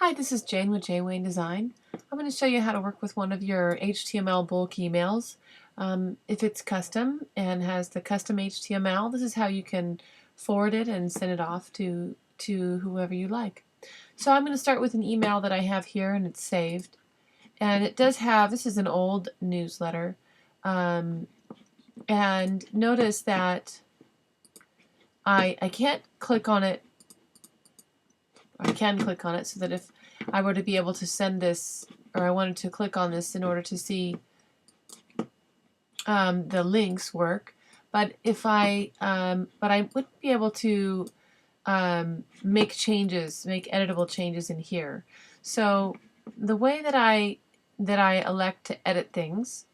Hi, this is Jane with Jane Wayne Design. I'm going to show you how to work with one of your HTML bulk emails. If it's custom and has the custom HTML, this is how you can forward it and send it off to whoever you like. So I'm going to start with an email that I have here and it's saved. And it does have, this is an old newsletter. And notice that I can't click on it. I can click on it so that if I were to be able to send this, or I wanted to click on this in order to see the links work, but if I wouldn't be able to make changes, make editable changes in here. So the way that I elect to edit things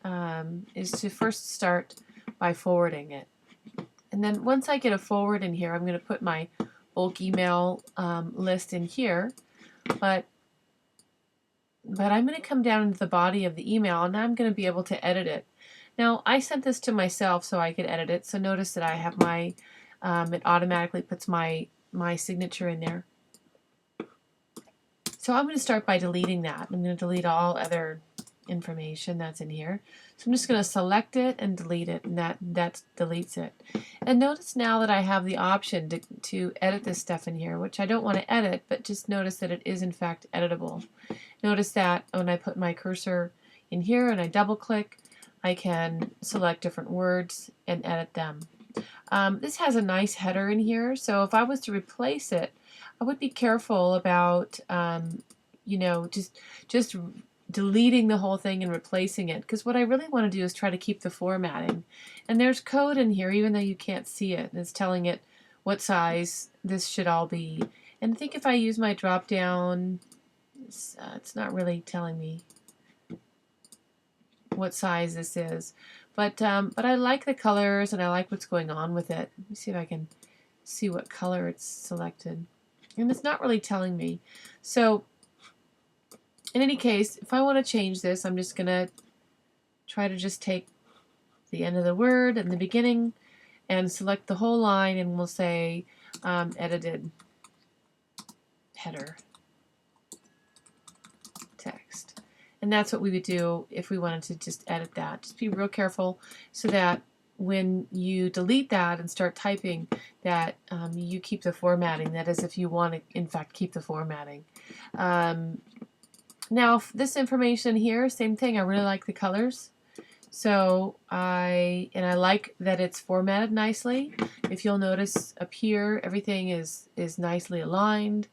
is to first start by forwarding it, and then once I get a forward in here, I'm going to put my bulk email list in here, but I'm going to come down into the body of the email and I'm going to be able to edit it. Now I sent this to myself so I could edit it, so notice that I have my, it automatically puts my signature in there. So I'm going to start by deleting that. I'm going to delete all other information that's in here. So I'm just going to select it and delete it, and that deletes it. And notice now that I have the option to edit this stuff in here, which I don't want to edit, but just notice that it is in fact editable. Notice that when I put my cursor in here and I double click, I can select different words and edit them. This has a nice header in here, so if I was to replace it, I would be careful about you know, just deleting the whole thing and replacing it, because what I really want to do is try to keep the formatting. And there's code in here even though you can't see it, and it's telling it what size this should all be. And I think if I use my drop down, it's not really telling me what size this is, but I like the colors and I like what's going on with it. Let me see if I can see what color it's selected, and it's not really telling me. So in any case, if I want to change this, I'm just gonna try to just take the end of the word and the beginning and select the whole line, and we'll say edited header text. And that's what we would do if we wanted to just edit that. Just be real careful so that when you delete that and start typing, that you keep the formatting. That is, if you want to, in fact, keep the formatting. Now, this information here, same thing. I really like the colors. So I like that it's formatted nicely. If you'll notice up here, everything is nicely aligned.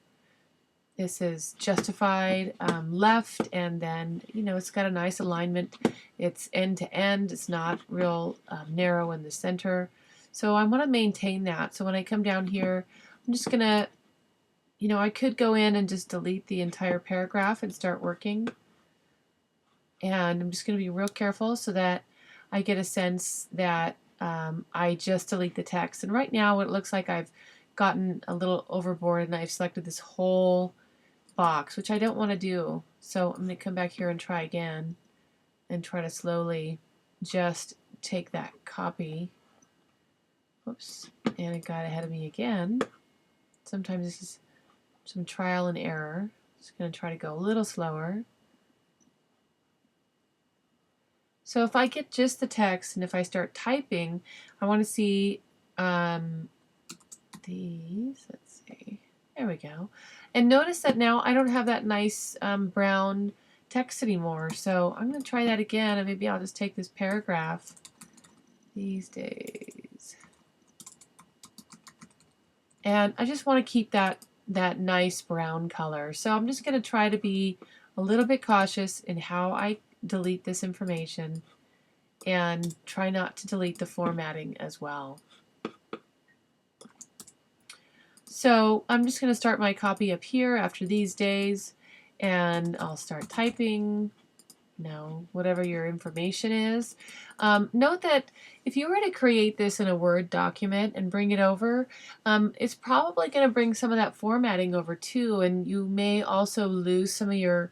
This is justified left, and then it's got a nice alignment. It's end to end. It's not real narrow in the center. So I want to maintain that. So when I come down here, I'm just gonna, I could go in and just delete the entire paragraph and start working. And I'm just going to be real careful so that I get a sense that I just delete the text. And right now it looks like I've gotten a little overboard and I've selected this whole box, which I don't want to do. So I'm going to come back here and try again and try to slowly just take that copy. Oops, and it got ahead of me again. Sometimes this is some trial and error. Just going to try to go a little slower. So if I get just the text and if I start typing, I want to see these. Let's see. There we go. And notice that now I don't have that nice brown text anymore. So I'm going to try that again, and maybe I'll just take this paragraph. These days. And I just want to keep that nice brown color. So I'm just going to try to be a little bit cautious in how I delete this information and try not to delete the formatting as well. So I'm just going to start my copy up here after these days, and I'll start typing, whatever your information is. Note that if you were to create this in a Word document and bring it over, it's probably going to bring some of that formatting over too, and you may also lose some of your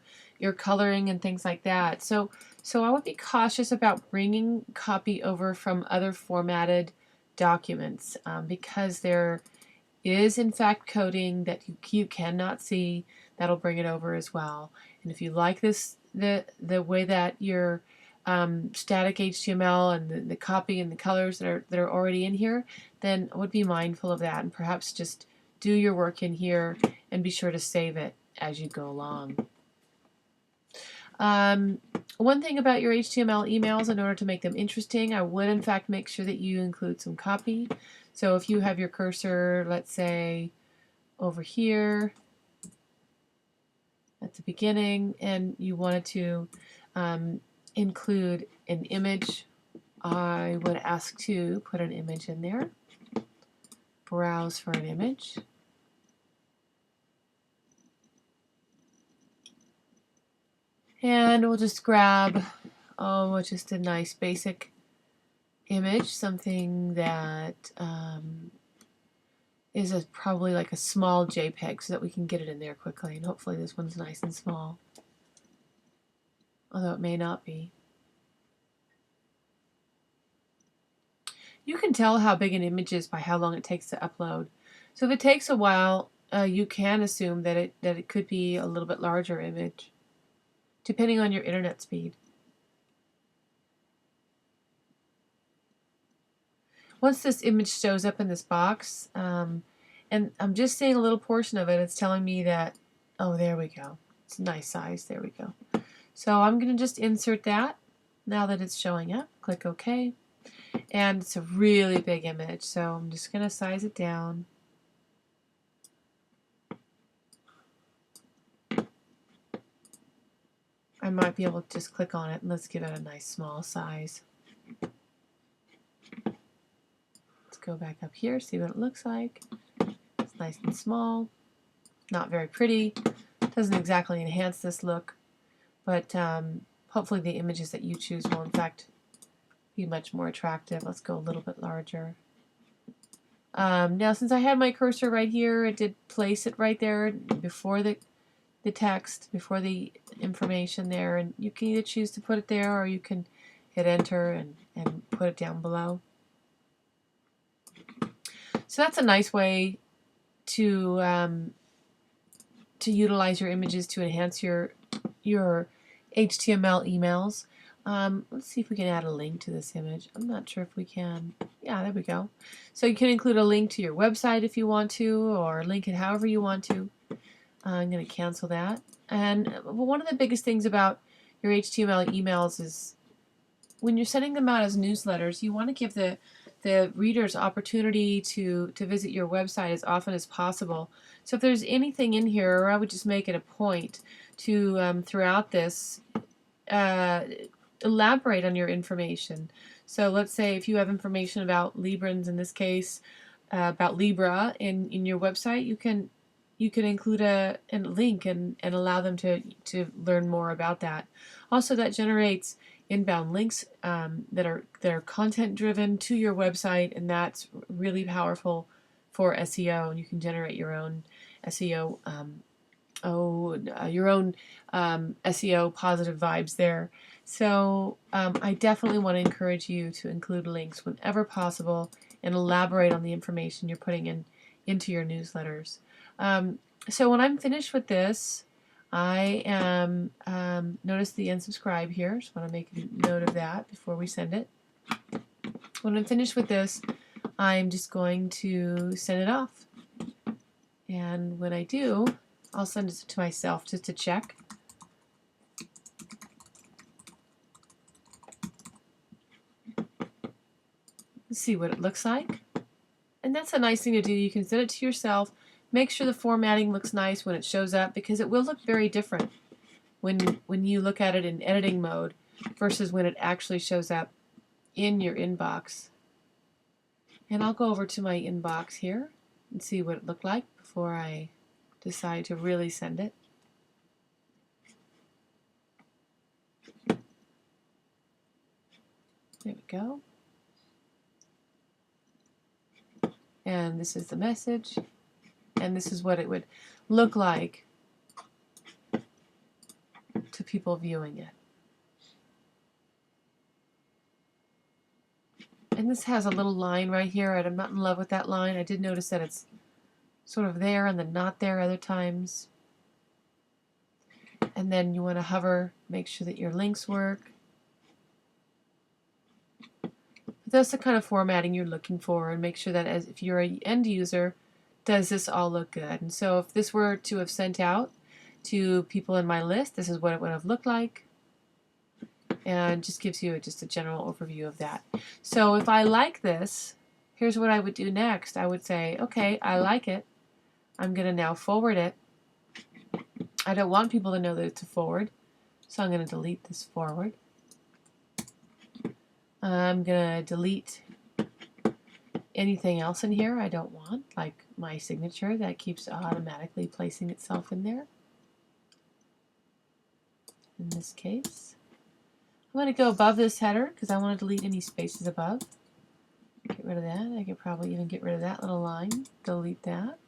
coloring and things like that. So I would be cautious about bringing copy over from other formatted documents because there is in fact coding that you cannot see that'll bring it over as well. And if you like this, the way that your static HTML and the copy and the colors that are already in here, then I would be mindful of that and perhaps just do your work in here and be sure to save it as you go along. One thing about your HTML emails, in order to make them interesting, I would in fact make sure that you include some copy. So if you have your cursor, let's say, over here at the beginning, and you wanted to include an image, I would ask to put an image in there. Browse for an image. And we'll just grab, just a nice basic image, something that is probably like a small JPEG so that we can get it in there quickly. And hopefully this one's nice and small, although it may not be. You can tell how big an image is by how long it takes to upload. So if it takes a while, you can assume that it could be a little bit larger image, depending on your internet speed. Once this image shows up in this box, and I'm just seeing a little portion of it, it's telling me that, oh, there we go. It's a nice size. There we go. So I'm going to just insert that now that it's showing up. Click OK. And it's a really big image, so I'm just going to size it down. I might be able to just click on it and let's give it a nice small size. Let's go back up here, see what it looks like. It's nice and small, not very pretty, doesn't exactly enhance this look, but hopefully the images that you choose will in fact be much more attractive. Let's go a little bit larger. Now since I had my cursor right here, it did place it right there before the text, before the information there, and you can either choose to put it there or you can hit enter and put it down below. So that's a nice way to utilize your images to enhance your HTML emails. Let's see if we can add a link to this image. I'm not sure if we can. Yeah, there we go. So you can include a link to your website if you want to, or link it however you want to. I'm going to cancel that. And one of the biggest things about your HTML emails is when you're sending them out as newsletters, you want to give the readers opportunity to visit your website as often as possible. So if there's anything in here, or I would just make it a point to, throughout this, elaborate on your information. So let's say if you have information about Librans, in this case, about Libra in your website, you can include a link and allow them to learn more about that. Also, that generates inbound links that are content driven to your website, and that's really powerful for SEO. And you can generate your own SEO, SEO positive vibes there. So I definitely want to encourage you to include links whenever possible and elaborate on the information you're putting into your newsletters. So when I'm finished with this, I am, notice the unsubscribe here. Just want to make a note of that before we send it. When I'm finished with this, I'm just going to send it off. And when I do, I'll send it to myself just to check. See what it looks like. And that's a nice thing to do. You can send it to yourself. Make sure the formatting looks nice when it shows up, because it will look very different when you look at it in editing mode versus when it actually shows up in your inbox. And I'll go over to my inbox here and see what it looked like before I decide to really send it. There we go. And this is the message. And this is what it would look like to people viewing it. And this has a little line right here. I'm not in love with that line. I did notice that it's sort of there and then not there other times. and then you want to hover, make sure that your links work. That's the kind of formatting you're looking for, and make sure that as if you're an end user, does this all look good? And so if this were to have sent out to people in my list, this is what it would have looked like, and just gives you just a general overview of that. So if I like this, here's what I would do next. I would say, okay, I like it. I'm going to now forward it. I don't want people to know that it's a forward, so I'm going to delete this forward. I'm going to delete anything else in here I don't want, like my signature that keeps automatically placing itself in there. In this case, I'm going to go above this header because I want to delete any spaces above. Get rid of that. I could probably even get rid of that little line. Delete that.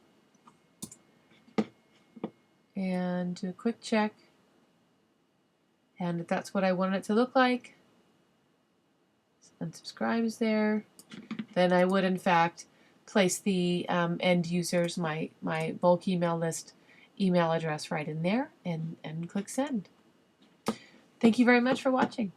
And do a quick check. And if that's what I wanted it to look like, unsubscribe is there, then I would in fact place the end users, my bulk email list email address right in there, and click send. Thank you very much for watching.